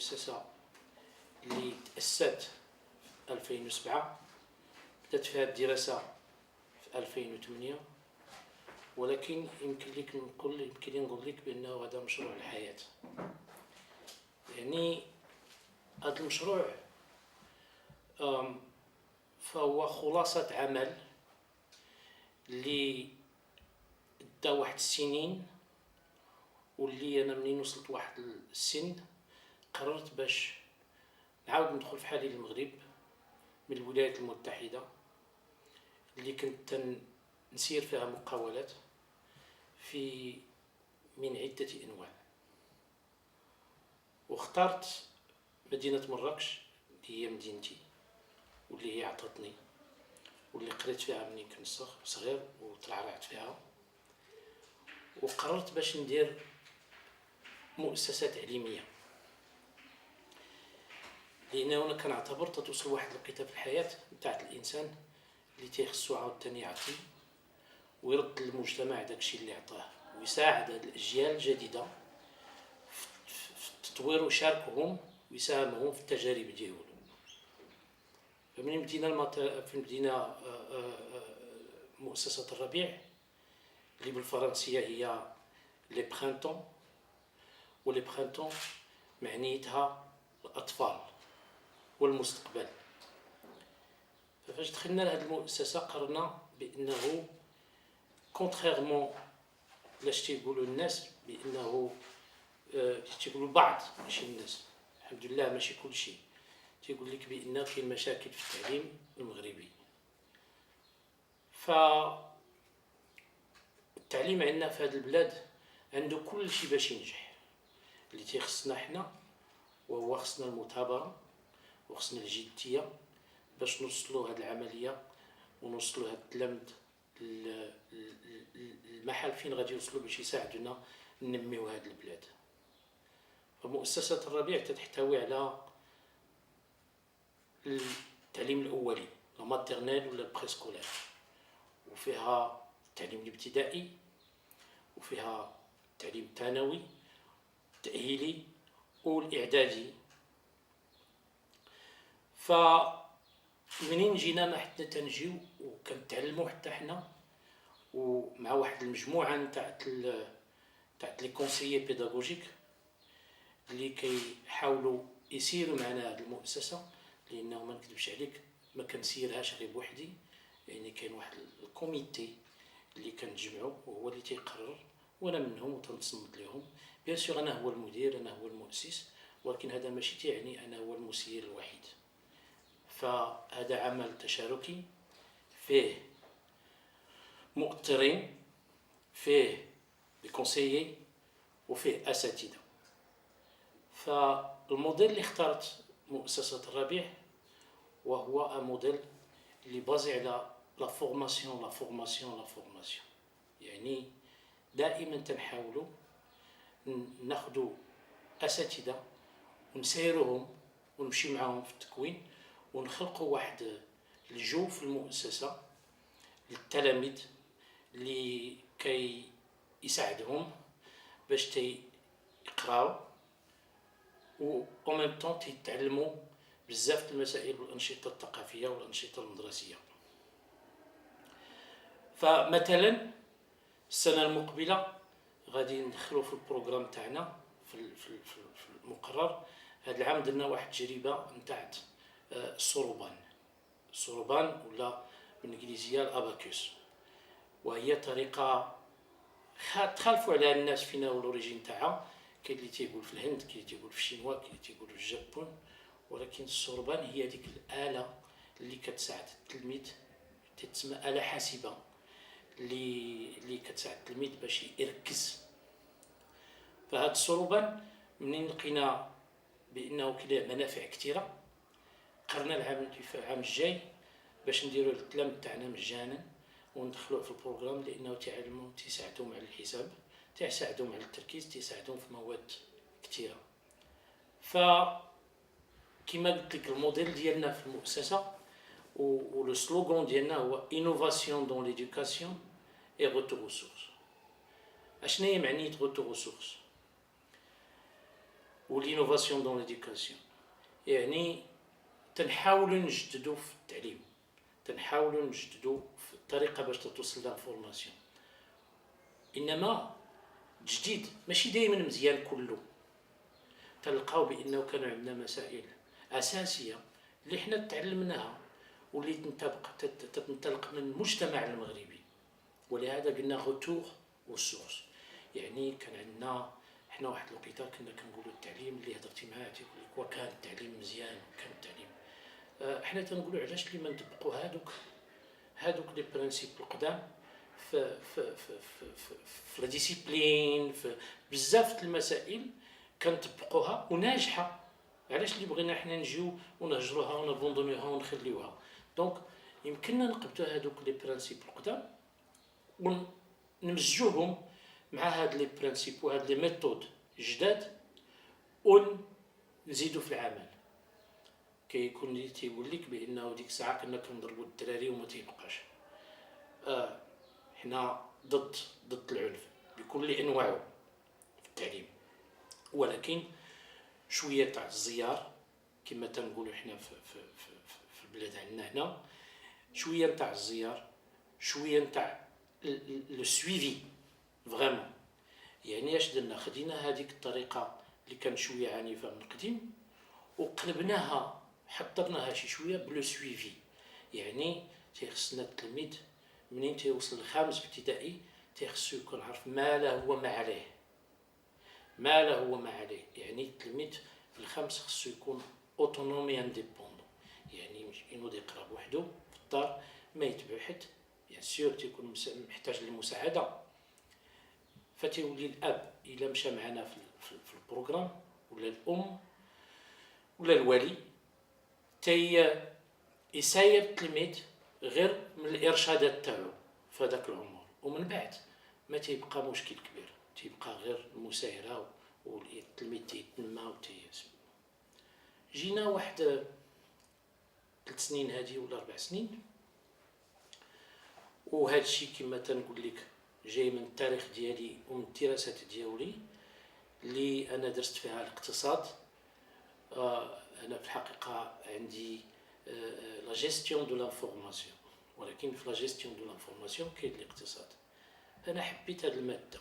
المؤسسة اللي تأسست في 2007. بدأت فيها الدراسة في 2008، ولكن يمكن لي نقول لك بأنه هذا مشروع الحياة. يعني هذا المشروع فهو خلاصة عمل اللي دا واحد السنين، واللي أنا منين وصلت واحد السن قررت باش نعاود ندخل في حالي المغرب من الولايات المتحدة، اللي كنت نسير فيها مقاولات من عدة أنواع. واخترت مدينة مراكش اللي هي مدينتي، واللي هي عطتني، واللي قريت فيها مني كنت صغير وترعرعت فيها. وقررت باش ندير مؤسسة تعليمية، لأنه أنا كنعتبر توصل واحد الوقيته في الحياة نتاع الإنسان اللي تيخصو عاوتاني يعطي ويرد للمجتمع داكشي اللي عطاه، ويساعد هاد الأجيال الجديدة في التطوير ويشاركهم ويساهمهم في التجارب ديالهم. فمن بدينا مؤسسة الربيع اللي بالفرنسية هي لي برينتون، ولي برينتون معنيتها الأطفال والمستقبل. فاش دخلنا لهذه المؤسسة قررنا بأنه كونتريرمون لاش تيقولوا الناس، بأنه تيقولوا البعض ماشي الناس، الحمد لله ماشي كل شيء، تيقول لك بأن كاين مشاكل في التعليم المغربي. فالتعليم عندنا في هذه البلاد عنده كل شيء باش ينجح. اللي تيخصنا حنا وهو خصنا المثابرة وخصنا الجدية باش نوصلوا هذه العملية ونوصلوا هذا التلامذ المحل فين غادي يوصلوا باش يساعدونا ننميو هذه البلاد. فمؤسسة الربيع تحتوي على التعليم الأولي لا ماتيرنيل ولا البريسكولير، وفيها التعليم الابتدائي، وفيها التعليم الثانوي التأهيلي والإعدادي. فمنين جينا ما حتى تنجيو وكنتعلموا حتى حنا ومع واحد المجموعة نتاع لي كونسيي بيداغوجيك اللي كيحاولوا يسيروا معنا هذه المؤسسة، لأنه ما نكذبش عليك ما كنسيرهاش غير بوحدي. يعني كاين واحد الكوميتي اللي كنتجمعوا وهو اللي تيقرر، وانا منهم وتنصمت لهم. بيان سور انا هو المدير، انا هو المؤسس، ولكن هذا ماشي تعني انا هو المسير الوحيد. فهذا عمل تشاركي فيه مؤطرين، فيه الكونسيي، وفيه اساتذه. فالموديل اللي اخترت مؤسسة الربيع وهو موديل اللي بازي على لا فورماسيون. يعني دائما تنحاولوا ناخذوا اساتذه ونسيروهم ونمشي معهم في التكوين، ونخلقوا واحد الجو في المؤسسه للتلاميذ اللي كي يساعدهم باش يقراو و او ميم طون تيتعلموا بزاف المسائل والانشطه الثقافيه والانشطه المدرسيه. فمثلا السنه المقبله غادي ندخلوا في البروغرام تاعنا في المقرر. هذا العام درنا واحد التجربه نتاع الصروبان ولا بالانجليزيه الاباكوس، وهي طريقه تخالفوا عليها الناس فينا والاوريجين تاعها. كاين اللي تيقول في الهند، كاين اللي تيقول في الشينوا، كاين اللي تيقول في الجابون، ولكن الصربان هي ديك الآلة اللي كتساعد التلميذ، تتسمى آلة حاسبة اللي كتساعد التلميذ باش يركز. فهاد الصربان منين لقينا بأنه كاين منافع كثيرة، قررنا العام الجاي باش نديروا التلاميذ تاعنا مجانا وندخلوه في البروغرام، لأنه تعلموا تيساعدهم على الحساب، تيساعدهم على التركيز، تيساعدهم في مواد كثيرة. كما قلت لك الموديل ديالنا في المؤسسة ولو سلوغون ديالنا هو انوفاسيون دون ليدوكاسيون اي روتور او سورس. اشنو هي معنيه روتور او سورس؟ ولينوفاسيون دون ليديكاسيون. يعني تنحاولوا نجددوا في التعليم، تنحاولوا نجددوا في الطريقه باش توصل لانفورماسيون، انما تجديد ماشي دائما مزيان كله. تلقاو بانه كانوا عندنا مسائل اساسيه اللي حنا تعلمناها واللي تنطلق من المجتمع المغربي، ولهذا قلنا غوتور والسورس. يعني كان عندنا حنا واحد الوقيته كنا كنقولوا التعليم اللي هضرتي معاه تيقول لك وكان التعليم مزيان وكان التعليم. حنا تنقولوا علاش اللي ما نطبقوا هادوك لي برينسيپ القدام في في في في في, في لا ديسيبلين، في بزاف المسائل كنطبقوها وناجحه. علاش اللي بغينا حنا نجيو ونهجروها ونبوندونيوها ونخليوها؟ دونك يمكننا نقبطوا هادوك لي برينسيپ القدام ونمزجوهم مع هاد لي برينسيپ وهاد لي ميثود جداد ونزيدوا في العمل. كيكون اللي تيقول لك بانه ديك الساعه كنا كنضربوا الدراري وما تيبقاش. حنا ضد العنف بكل انواعه في التعليم، ولكن شويه تاع الزيار كما تنقولوا حنا في البلاد عندنا هنا، شويه تاع الزيار، شويه تاع لو سويفي فريمون. يعني اش درنا؟ خدينا هذيك الطريقه اللي كان شويه عنيفه من القديم وقلبناها، حضرناها شي شويه بلو سويفي. يعني تيخصنا التلميذ منين تيوصل الخامس ابتدائي تيخصو يكون عارف ما له هو ما عليه، ما له هو ما عليه. يعني التلميذ في الخامس خصو يكون اوتونومي انديبوندون، يعني ينوض يقرا بوحدو في الدار، ما يتبع حد. بيان سور تيكون محتاج للمساعده، فتيولي الاب الا مشى معنا في البروغرام، ولا الام ولا الوالي يساير التلميذ غير من الارشادات تاعو في هذاك العمر، ومن بعد ما تيبقى مشكل كبير، تيبقى غير المسايره والتلميذ تيتنمى جينا واحد 3 سنين هذه ولا 4 سنين، وهذا الشيء كما تنقول لك جاي من التاريخ ديالي ومن الدراسات ديالي اللي انا درست فيها الاقتصاد. انا في الحقيقه عندي لا جيستيون دو لانفورماسيون، ولكن في لا جيستيون دو لانفورماسيون كاين الاقتصاد. انا حبيت هذه الماده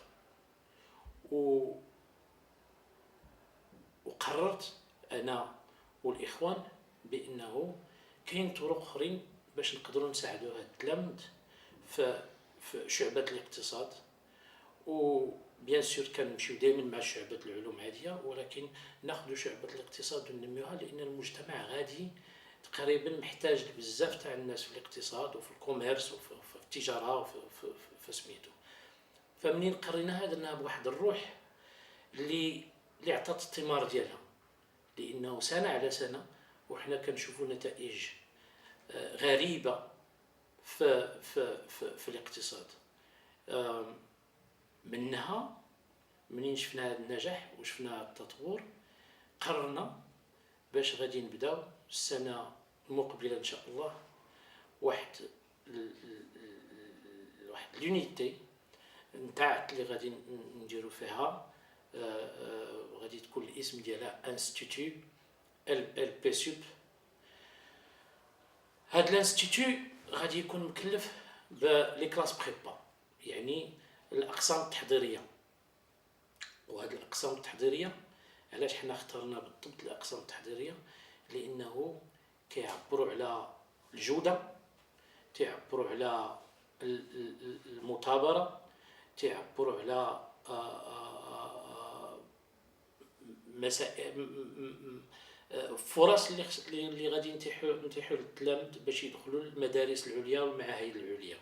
وقررت انا والاخوان بانه كاين طرق اخرين باش نقدروا نساعدوا هاد التلامذ في شعبة الاقتصاد. وبيان سور كنمشيو دائما مع شعبة العلوم عادية، ولكن ناخذوا شعبة الاقتصاد وننميوها، لان المجتمع غادي تقريبا محتاج بزاف تاع الناس في الاقتصاد وفي الكوميرس وفي التجارة وفي سميتو. فمنين قريناها درناها بواحد الروح اللي عطات الثمار ديالها، لانه سنة على سنة وحنا كنشوفوا نتائج غريبة في الاقتصاد. منها منين شفنا هذا النجاح وشفنا التطور، قررنا باش غادي نبداو السنه المقبله ان شاء الله واحد لونيتي نتاع اللي غادي نديرو فيها. غادي تكون الاسم ديالها انستيتو ال بي سوب. هاد الانستيتو غادي يكون مكلف بلي كلاس بريبا، يعني الاقسام التحضيريه. وهاد الاقسام التحضيريه علاش حنا اخترنا بالضبط الاقسام التحضيريه؟ لانه كيعبروا على الجوده، تيعبروا على المثابره، تيعبروا على فرص اللي غادي نتيحوا للتلامذ باش يدخلوا المدارس العليا والمعاهد العليا.